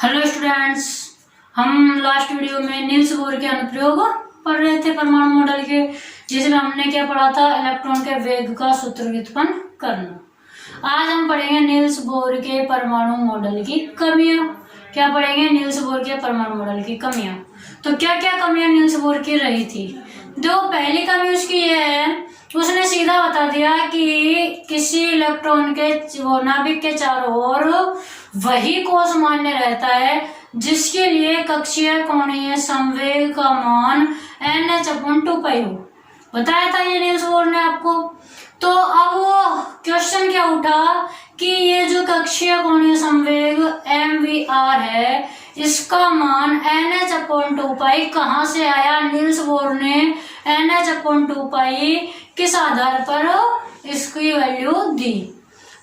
Hello students, हम last video में Niels Bohr के अनुप्रयोग पढ़ रहे थे परमाणु मॉडल के, जिसमें हमने क्या पढ़ा था, इलेक्ट्रॉन के वेग का सूत्र व्युत्पन्न करना। आज हम पढ़ेंगे नील्स बोर के परमाणु मॉडल की कमियां। क्या पढ़ेंगे? नील्स बोर के परमाणु मॉडल की कमियां। तो क्या क्या कमियां नील्स बोर की रही थी? पहली कमी उसकी यह है, उसने सीधा बता दिया कि किसी इलेक्ट्रॉन के नाभिक के चारों ओर वही कोश मान्य रहता है जिसके लिए कक्षीय कोणीय संवेग का मान NH/2π हो। बताया था ये नील्स बोर ने आपको। तो अब क्वेश्चन क्या उठा कि ये जो कक्षीय कोणीय संवेग MVR है, इसका मान NH/2π कहाँ से आया? नील्स बोर ने NH/2π किस आधार पर इसकी वैल्यू दी?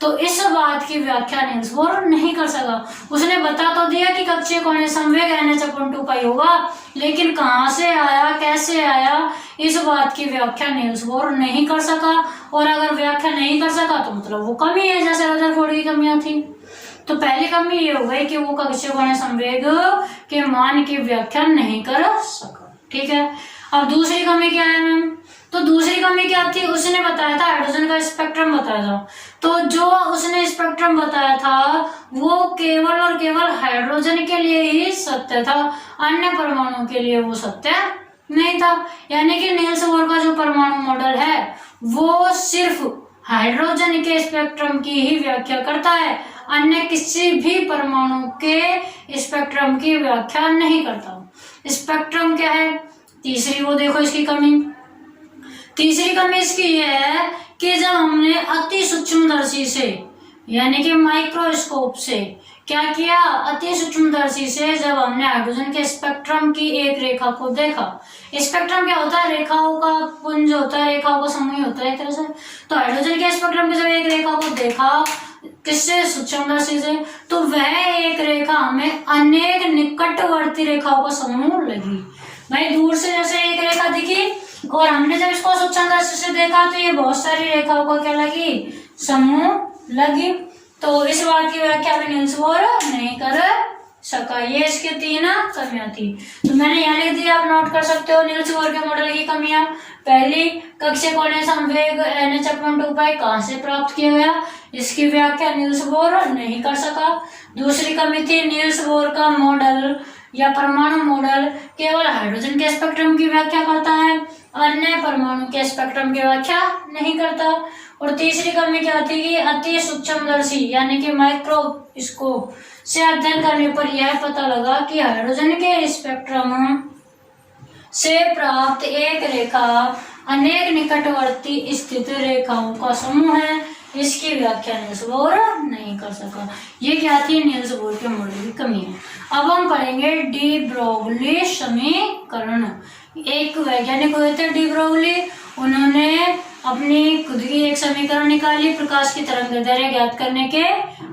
तो इस बात की व्याख्या नील्स बोर नहीं कर सका। उसने बता तो दिया कि कक्षीय कोणीय संवेग NH/2π होगा, लेकिन कहाँ से आया, कैसे आया, इस बात की व्याख्या नील्स बोर नहीं कर सका। और अगर व्याख्या नहीं कर सका तो मतलब वो कमी है, जैसे रदरफोर्ड की कमियां थी। तो पहली कमी ये हो गई कि वो कक्षीय कोणीय संवेग के मान की व्याख्या नहीं कर सका। ठीक है। अब दूसरी कमी क्या है मैम? तो दूसरी कमी क्या थी? उसने बताया था हाइड्रोजन का स्पेक्ट्रम बताया था। तो जो उसने स्पेक्ट्रम बताया था वो केवल और केवल हाइड्रोजन के लिए ही सत्य था, अन्य परमाणु के लिए वो सत्य नहीं था। यानी कि नील्स बोर का जो परमाणु मॉडल है वो सिर्फ हाइड्रोजन के स्पेक्ट्रम की ही व्याख्या करता है, अन्य किसी भी परमाणु के स्पेक्ट्रम की व्याख्या नहीं करता। स्पेक्ट्रम क्या है? तीसरी वो देखो इसकी कमी। तीसरी कमी इसकी यह है कि जब हमने अति सूक्ष्मदर्शी से यानी कि माइक्रोस्कोप से क्या किया, अति सूक्ष्मदर्शी से जब हमने हाइड्रोजन के स्पेक्ट्रम की एक रेखा को देखा। स्पेक्ट्रम क्या होता है? रेखाओं का पुंज होता है, रेखाओं का समूह होता है एक तरह से। तो हाइड्रोजन के स्पेक्ट्रम की जब एक रेखा को देखा, किससे? सूक्ष्मदर्शी से, तो वह एक रेखा हमें अनेक निकटवर्ती रेखाओं का समूह लगी। भाई दूर से जैसे एक रेखा दिखी और हमने जब इसको सूक्ष्मदर्शी से देखा तो ये बहुत सारी रेखाओं का क्या लगी? समूह लगी। तो इस बात की व्याख्या भी नील्स बोर नहीं कर सका। ये इसके तीन कमियां थी। तो मैंने यहाँ लिख दिया, आप नोट कर सकते हो नील्स बोर के मॉडल की कमियां। पहली, कक्षीय कोणीय संवेग NH/2π कहाँ से प्राप्त किया गया, इसकी व्याख्या नील्स बोर नहीं कर सका। दूसरी कमी थी, नील्स बोर का मॉडल या परमाणु मॉडल केवल हाइड्रोजन के स्पेक्ट्रम की व्याख्या करता है, अन्य परमाणु के स्पेक्ट्रम की व्याख्या नहीं करता। और तीसरी कमी क्या थी कि अति सूक्ष्मदर्शी यानी कि माइक्रोस्कोप से अध्ययन करने पर यह पता लगा कि हाइड्रोजन के स्पेक्ट्रम से प्राप्त एक रेखा अनेक निकटवर्ती स्थित रेखाओं का समूह है, इसकी व्याख्या नील्स बोर नहीं कर सका। ये क्या थी? नील्स बोर के मॉडल की कमी है। अब हम पढ़ेंगे डी ब्रोगली समीकरण। एक वैज्ञानिक हुए थे डी ब्रोगली, उन्होंने अपनी खुद की एक समीकरण निकाली प्रकाश की तरंगदैर्घ्य ज्ञात करने के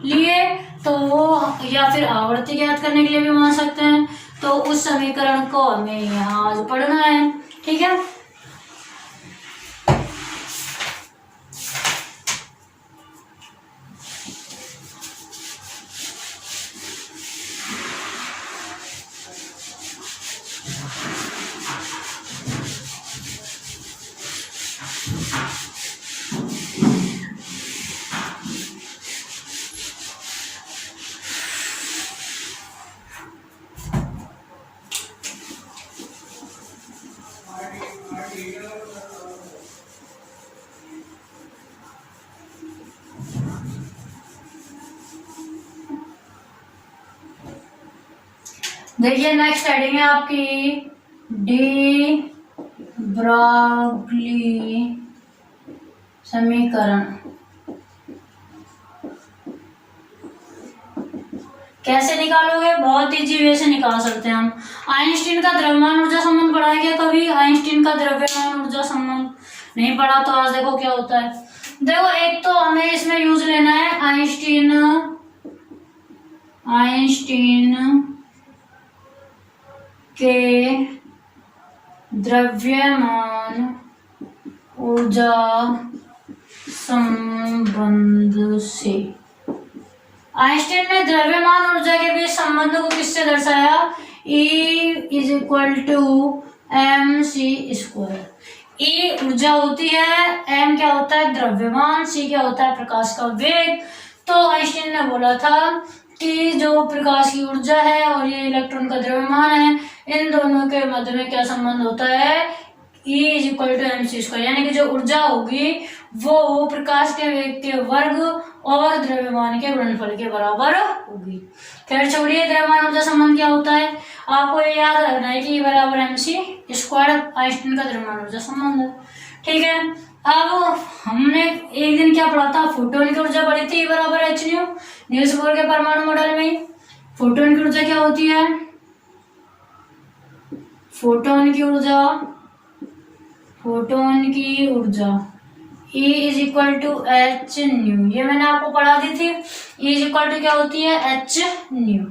लिए, तो वो या फिर आवर्ती ज्ञात करने के लिए भी मान सकते हैं। तो उस समीकरण को हमें यहाँ आज पढ़ना है। ठीक है। देखिए नेक्स्ट हेडिंग है आपकी डी ब्रोगली समीकरण। कैसे निकालोगे? बहुत इजी वे से निकाल सकते हैं हम। आइंस्टीन का द्रव्यमान ऊर्जा संबंध पढ़ा है क्या कभी? आइंस्टीन का द्रव्यमान ऊर्जा संबंध नहीं पढ़ा तो आज देखो क्या होता है। देखो एक तो हमें इसमें यूज लेना है आइंस्टीन के द्रव्यमान ऊर्जा संबंध से आइंस्टीन ने द्रव्यमान ऊर्जा के बीच संबंध को किससे दर्शाया, E is equal to M C square. E ऊर्जा होती है, m क्या होता है द्रव्यमान, c क्या होता है प्रकाश का वेग। तो आइंस्टीन ने बोला था कि जो प्रकाश की ऊर्जा है और ये इलेक्ट्रॉन का द्रव्यमान है, इन दोनों के मध्य में क्या संबंध होता है, E is equal to M C square. यानी कि जो ऊर्जा होगी वो प्रकाश के वेग के वर्ग और द्रव्यमान के गुणनफल के बराबर होगी। फिर छोड़िए द्रव्यमान ऊर्जा संबंध क्या होता है, आपको ये याद रखना है कि E बराबर एम सी स्क्वायर आइंस्टीन का द्रव्यमान ऊर्जा संबंध है। ठीक है, अब हमने एक दिन क्या पढ़ा था, फोटोन की ऊर्जा पढ़ी थी, E बराबर एच न्यू, न्यूज बोर के परमाणु मॉडल में। फोटोन की ऊर्जा क्या होती है, फोटोन की ऊर्जा E is equal to H nu, ये मैंने आपको पढ़ा दी थी। E इज इक्वल टू क्या होती है, एच न्यू।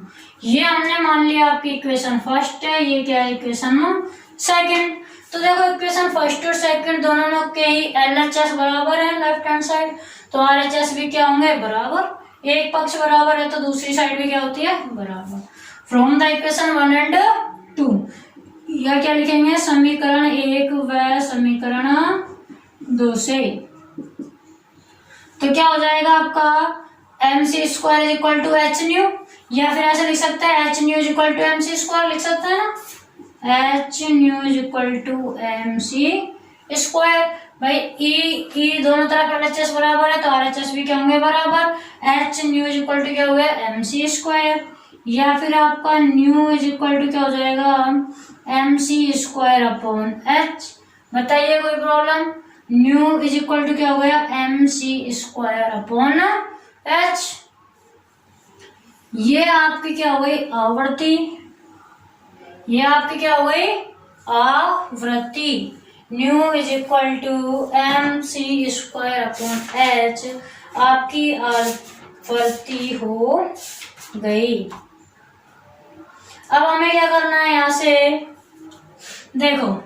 ये हमने मान लिया आपकी इक्वेशन फर्स्ट है, ये क्या है इक्वेशन सेकंड। तो देखो इक्वेशन फर्स्ट और सेकंड दोनों के ही LHS बराबर है लेफ्ट हैंड साइड, तो RHS भी क्या होंगे बराबर, एक पक्ष बराबर है तो दूसरी साइड भी क्या होती है बराबर। फ्रॉम द इक्वेशन 1 and 2 या क्या लिखेंगे, समीकरण 1 व समीकरण 2 से। तो क्या हो जाएगा आपका M C square is equal to H nu, या फिर ऐसे लिख सकते हैं H nu is equal to M C square, लिख सकते हैं ना, H nu is equal to M C square. भाई ई दोनों तरफ LHS बराबर है तो RHS भी क्या होंगे बराबर, H nu is equal to क्या हो गया एम सी स्क्वायर, या फिर आपका न्यू इज इक्वल टू क्या हो जाएगा एम सी स्क्वायर अपॉन एच। बताइए कोई problem, nu is equal to क्या हो गया एम सी स्क्वायर अपॉन एच। ये आपकी क्या हो गई आवृत्ति, ये आपकी क्या हो गई आवृत्ति। Nu is equal to M C square upon H आपकी आवृत्ति हो गई। अब हमें क्या करना है, यहां से देखो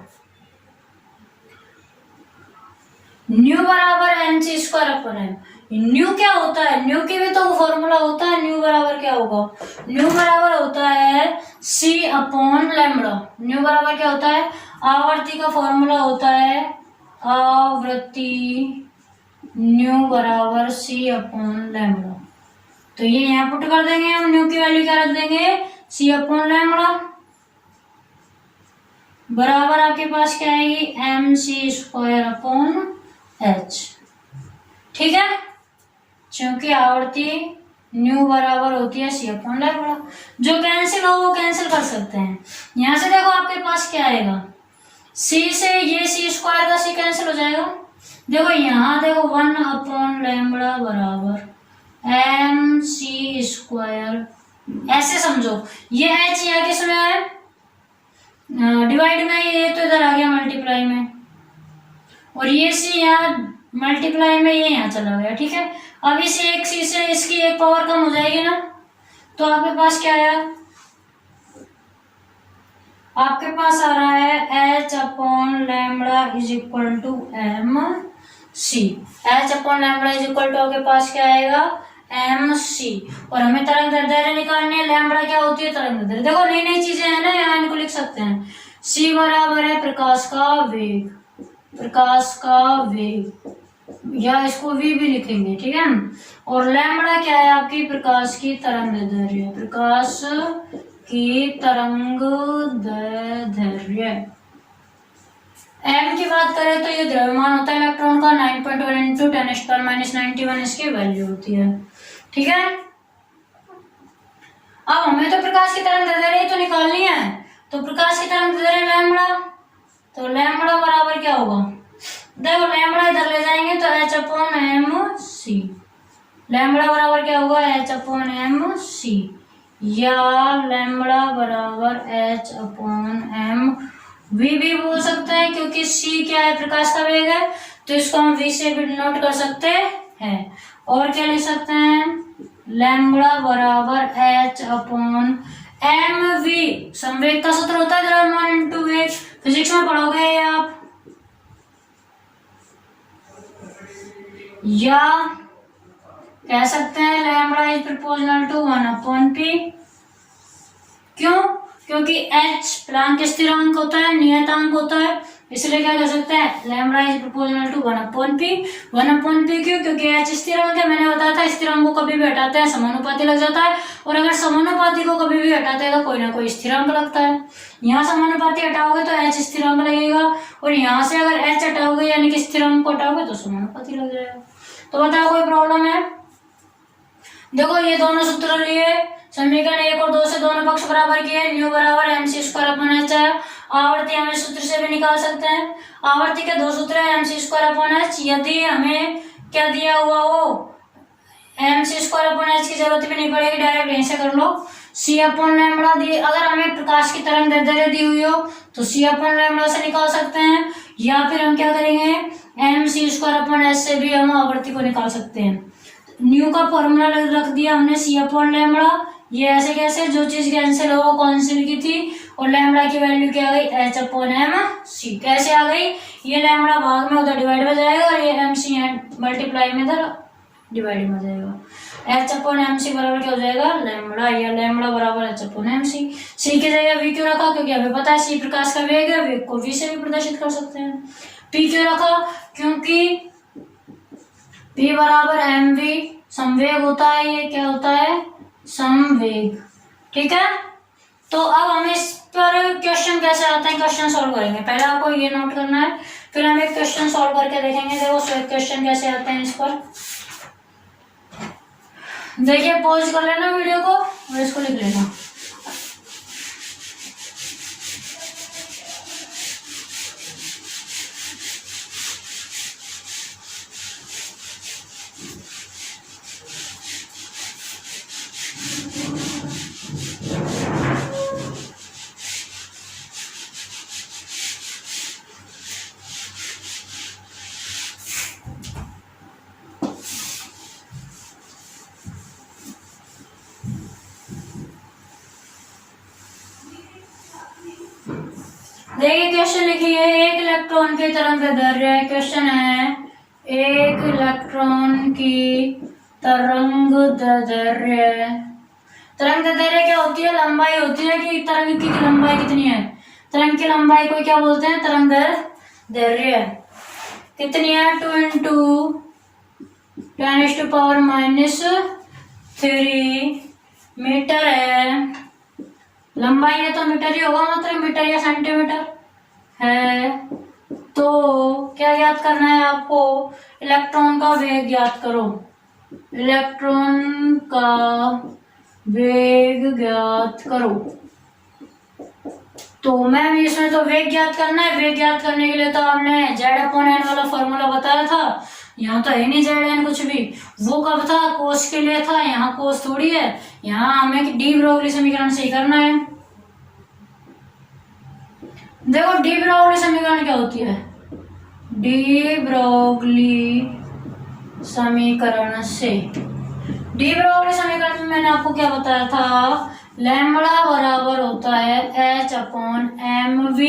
न्यू बराबर एम सी स्क्वायर अपॉन एम। न्यू क्या होता है, न्यू की भी तो फॉर्मूला होता है, न्यू बराबर क्या होगा, न्यू बराबर होता है सी अपॉन लैम्बडा। न्यू बराबर क्या होता है, आवर्ती का फॉर्मूला होता है आवृत्ति, न्यू बराबर सी अपॉन लैम्बडा। तो ये यहाँ पुट कर देंगे हम, न्यू की वैल्यू क्या रख देंगे सी अपॉन लैम्बडा बराबर आपके पास क्या आएगी एम सी स्क्वायर अपॉन एच। ठीक है, क्योंकि आवर्ती न्यू बराबर होती है सी अपॉन लैम्बडा। जो कैंसिल हो वो कैंसिल कर सकते हैं। यहां से देखो आपके पास क्या आएगा, सी से ये सी स्क्वायर का सी कैंसिल हो जाएगा। देखो यहाँ देखो 1 अपॉन लैम्बडा बराबर एम सी स्क्वायर, ऐसे समझो ये एच यहाँ किस में है डिवाइड में, ये तो इधर आ गया मल्टीप्लाई में, और ये सी यहाँ मल्टीप्लाई में ये यहाँ चला गया। ठीक है, अब इस एक सी से इसकी एक पावर कम हो जाएगी ना, तो आपके पास क्या आया, आपके पास आ रहा है h upon lambda is equal to M c. H upon lambda is equal to आपके पास क्या आएगा एम सी। और हमें तरंग दैर्ध्य निकालनी है, लैम्बडा क्या होती है तरंग दैर्ध्य। देखो नई नई चीजें हैं ना, यहाँ इनको लिख सकते हैं। सी बराबर है प्रकाश का वेग, प्रकाश का वेग, या इसको वी भी लिखेंगे। ठीक है, और लैम्बडा क्या है आपकी प्रकाश की तरंग दैर्ध्य, प्रकाश की तरंग दैर्ध्य। एम की बात करें तो ये द्रव्यमान होता है इलेक्ट्रॉन का, 9.1 इंटू 10⁻91 इसकी वैल्यू होती है। ठीक है, अब हमें तो प्रकाश की तरंग दैर्ध्य तो निकालनी है, तो प्रकाश की तरंग दैर्ध्य लैम्बडा, तो लैम्बडा बराबर क्या होगा, देखो लैम्बडा इधर ले जाएंगे तो h upon m c. Lambda बराबर क्या होगा एच अपॉन एम सी, या लैम्बडा बराबर एच अपॉन एम वी भी बोल सकते हैं, क्योंकि सी क्या है प्रकाश का वेग है, तो इसको हम वी से भी नोट कर सकते हैं। और क्या लिख सकते हैं, लैम्बडा बराबर एच अपॉन एम वी, संवेग का सूत्र होता है द्रव्यमान इंटू वेग, फिजिक्स में पढ़ोगे ये आप। या कह सकते हैं lambda is proportional to 1 upon p, क्यों? क्योंकि h प्लांक स्थिरांक होता है, नियतांक होता है, इसलिए क्या कर सकते हैं, lambda is proportional to 1/p। 1/p क्यों? क्योंकि h स्थिरांक है, मैंने बताया था स्थिरांक को कभी भी हटाते हैं समानुपाती लग जाता है, और अगर समानुपाती को कभी भी हटाते हैं तो कोई ना कोई स्थिरांक लगता है। यहाँ समानुपाती हटाओगे तो h स्थिरांक लगेगा, और यहाँ से अगर h हटाओगे यानी कि स्थिरांक को हटाओगे तो समानुपाती लग जाएगा। तो बताओ कोई प्रॉब्लम है? देखो ये दोनों सूत्र लिए, समीकरण 1 और 2 से दोनों पक्ष बराबर किए, न्यू बराबर mc² है। आवर्ती हम इस सूत्र से भी निकाल सकते हैं। आवर्ती के दो सूत्र है, mc²h। यदि हमें क्या दिया हुआ हो, mc²h की जरूरत भी नहीं पड़ेगी, डायरेक्ट यहीं से कर लो। c/λ दी, अगर हमें प्रकाश की तरंग दैर्ध्य दी हुई हो तो c/λ से निकाल सकते हैं, या फिर हम क्या करेंगे, mc²h से भी हम आवर्ती को निकाल सकते हैं। न्यू का फॉर्मूला रख दिया हमने c/λ। ये ऐसे कैसे, जो चीज कैंसिल हो वो कैंसिल की थी, और लैम्बडा की वैल्यू क्या आ गई, h/mc। कैसे आ गई, ये लैम्बडा भाग में उधर डिवाइड हो जाएगा, और ये mc मल्टीप्लाई में इधर डिवाइड हो जाएगा। h/mc बराबर क्या हो जाएगा, लैम्बडा, या लैम्बडा बराबर h/mc। c की जगह v क्यों रखा, क्योंकि हमें पता है c प्रकाश का वेग है, वेग को v से भी प्रदर्शित कर सकते हैं। p क्यों रखा, क्योंकि p बराबर mv संवेग होता है, ये क्या होता है, संवेग। ठीक है, तो अब हम इस पर क्वेश्चन कैसे आते हैं, क्वेश्चन सॉल्व करेंगे। पहले आपको ये नोट करना है, फिर हम एक क्वेश्चन सॉल्व करके देखेंगे। देखो क्वेश्चन कैसे आते हैं इस पर, देखिए पॉज कर लेना वीडियो को और इसको लिख लेना। देखिए क्वेश्चन लिखिए, एक इलेक्ट्रॉन की तरंग दैर्ध्य, क्वेश्चन है एक इलेक्ट्रॉन की तरंग दैर्ध्य। तरंग दैर्ध्य क्या होती है, लंबाई होती है कि तरंग की लंबाई कितनी है, तरंग की लंबाई को क्या बोलते हैं, तरंग दैर्ध्य। कितनी है, 2 × 10⁻³ मीटर है। लंबाई है तो मीटर ही होगा, मतलब मीटर या सेंटीमीटर है। तो क्या ज्ञात करना है आपको, इलेक्ट्रॉन का वेग ज्ञात करो, इलेक्ट्रॉन का वेग ज्ञात करो। तो मैम इसमें तो वेग ज्ञात करना है, वेग ज्ञात करने के लिए तो आपने z/n वाला फॉर्मूला बताया था, यहाँ तो है नहीं z/n कुछ भी। वो कब था, कोस के लिए था, यहाँ कोस थोड़ी है, यहाँ हमें डी ब्रोगली समीकरण से ही करना है। देखो डी ब्रोगली समीकरण क्या होती है, डी ब्रोगली समीकरण से, डी ब्रोगली समीकरण में मैंने आपको क्या बताया था, लैम्बडा बराबर होता है h/mv,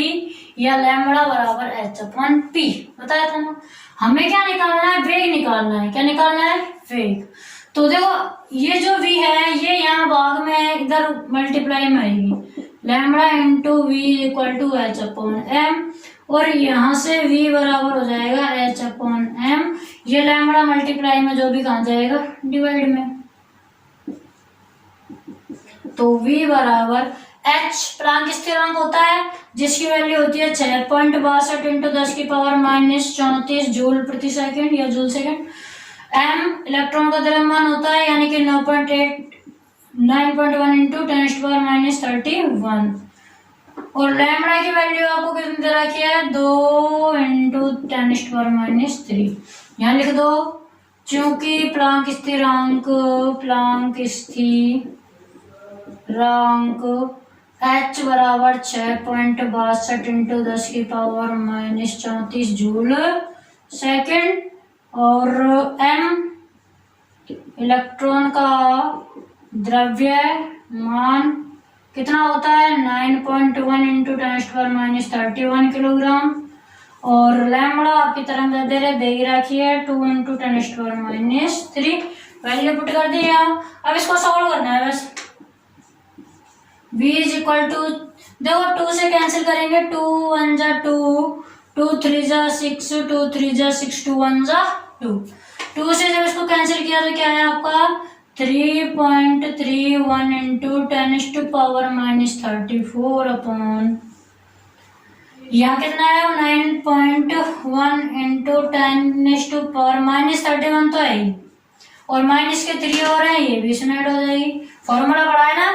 या लैम्बडा बराबर h/p, बताया था ना। हमें क्या निकालना है, वेग निकालना है। क्या निकालना है, वेग। तो देखो ये जो v है ये यहाँ भाग में इधर मल्टीप्लाई में आएगी, lambda into v equal to h/m, और यहाँ से v बराबर हो जाएगा h/m, ये लैम्बडा मल्टीप्लाई में जो भी कहाँ जाएगा, डिवाइड में। तो v बराबर h प्लांक स्थिरांक होता है, जिसकी वैल्यू होती है 6.62 × 10⁻⁻34 जूल प्रति सेकंड या जूल सेकंड। m इलेक्ट्रॉन का द्रव्यमान होता है, यानी कि 9.1 × 10⁻31, और लैम्बडा की वैल्यू आपको कितनी दे रखी है, 2 × 10⁻³ यहाँ लिख दो। चूंकि प्लांक स्थिरांक h बराबर 6.62 × 10⁻34 जूल सेकंड, और m इलेक्ट्रॉन का द्रव्यमान कितना होता है, 9.1 × 10⁻31 किलोग्राम, और लैम्बडा आपकी तरंग दैर्ध्य दे रखी है 2 × 10⁻³ वैल्यू पुट कर दी। अब इसको सॉल्व करना है बस। v इज इक्वल टू, देखो 2 से कैंसिल करेंगे, 2 1 जा 2, 2 3 जा 6, 2 3 जा 6, 2 1 जा 2, 2 से जब इसको कैंसिल किया तो क्या है आपका 3.31 इंटू 10⁻⁻34 अपॉन, यहाँ कितना है 9.1 इंटू 10⁻⁻31 तो है ही, और माइनस के 3 और है, ये भी इसमें ऐड हो जाएगी। फॉर्मूला पढ़ा है ना,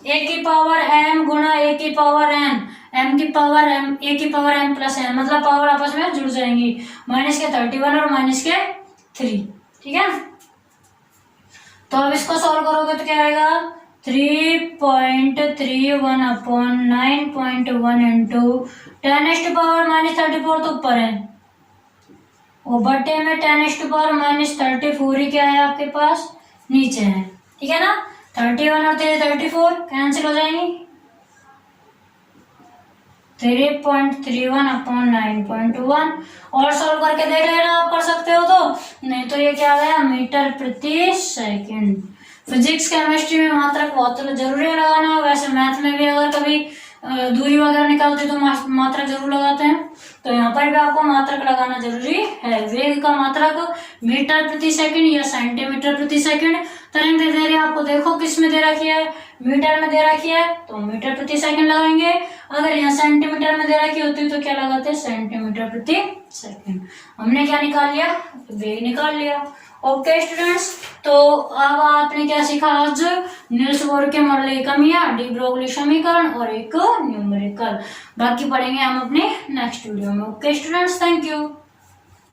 a की पावर m गुणा a की पावर n, m की पावर m, a की पावर m प्लस n, मतलब पावर आपस में जुड़ जाएंगी, माइनस के 31 और माइनस के 3, ठीक है। तो अब इसको सॉल्व करोगे तो क्या आएगा 3.31 अपॉन 9.1 इंटू 10⁻⁻34 तो ऊपर है, और बटे में 10⁻⁻34 ही क्या है आपके पास नीचे है, ठीक है ना। 31 और 34 कैंसिल हो जाएंगी, 3.31 अपॉन 9.1, और सॉल्व करके देख लेना, आप कर सकते हो तो, नहीं तो ये क्या आ गया मीटर प्रति सेकंड। फिजिक्स केमिस्ट्री में मात्रक बहुत जरूरी है लगाना, वैसे मैथ में भी अगर कभी दूरी वगैरह निकालते तो मात्रक जरूर लगाते हैं, तो यहाँ पर भी आपको मात्रक लगाना जरूरी है। वेग का मात्रक मीटर प्रति सेकंड या सेंटीमीटर प्रति सेकंड, तरंग दैर्ध्य आपको देखो किस में दे रखी है, मीटर में दे रखी है तो मीटर प्रति सेकंड लगाएंगे, अगर यहाँ सेंटीमीटर में दे रखी होती तो क्या लगाते हैं सेंटीमीटर प्रति सेकंड। हमने क्या निकाल लिया, वेग निकाल लिया। ओके स्टूडेंट्स, तो अब आपने क्या सीखा आज, नील्स बोर के मॉडल की कमियां, डी ब्रोगली समीकरण और एक न्यूमेरिकल। बाकी पढ़ेंगे हम अपने नेक्स्ट वीडियो में। Okay students, thank you.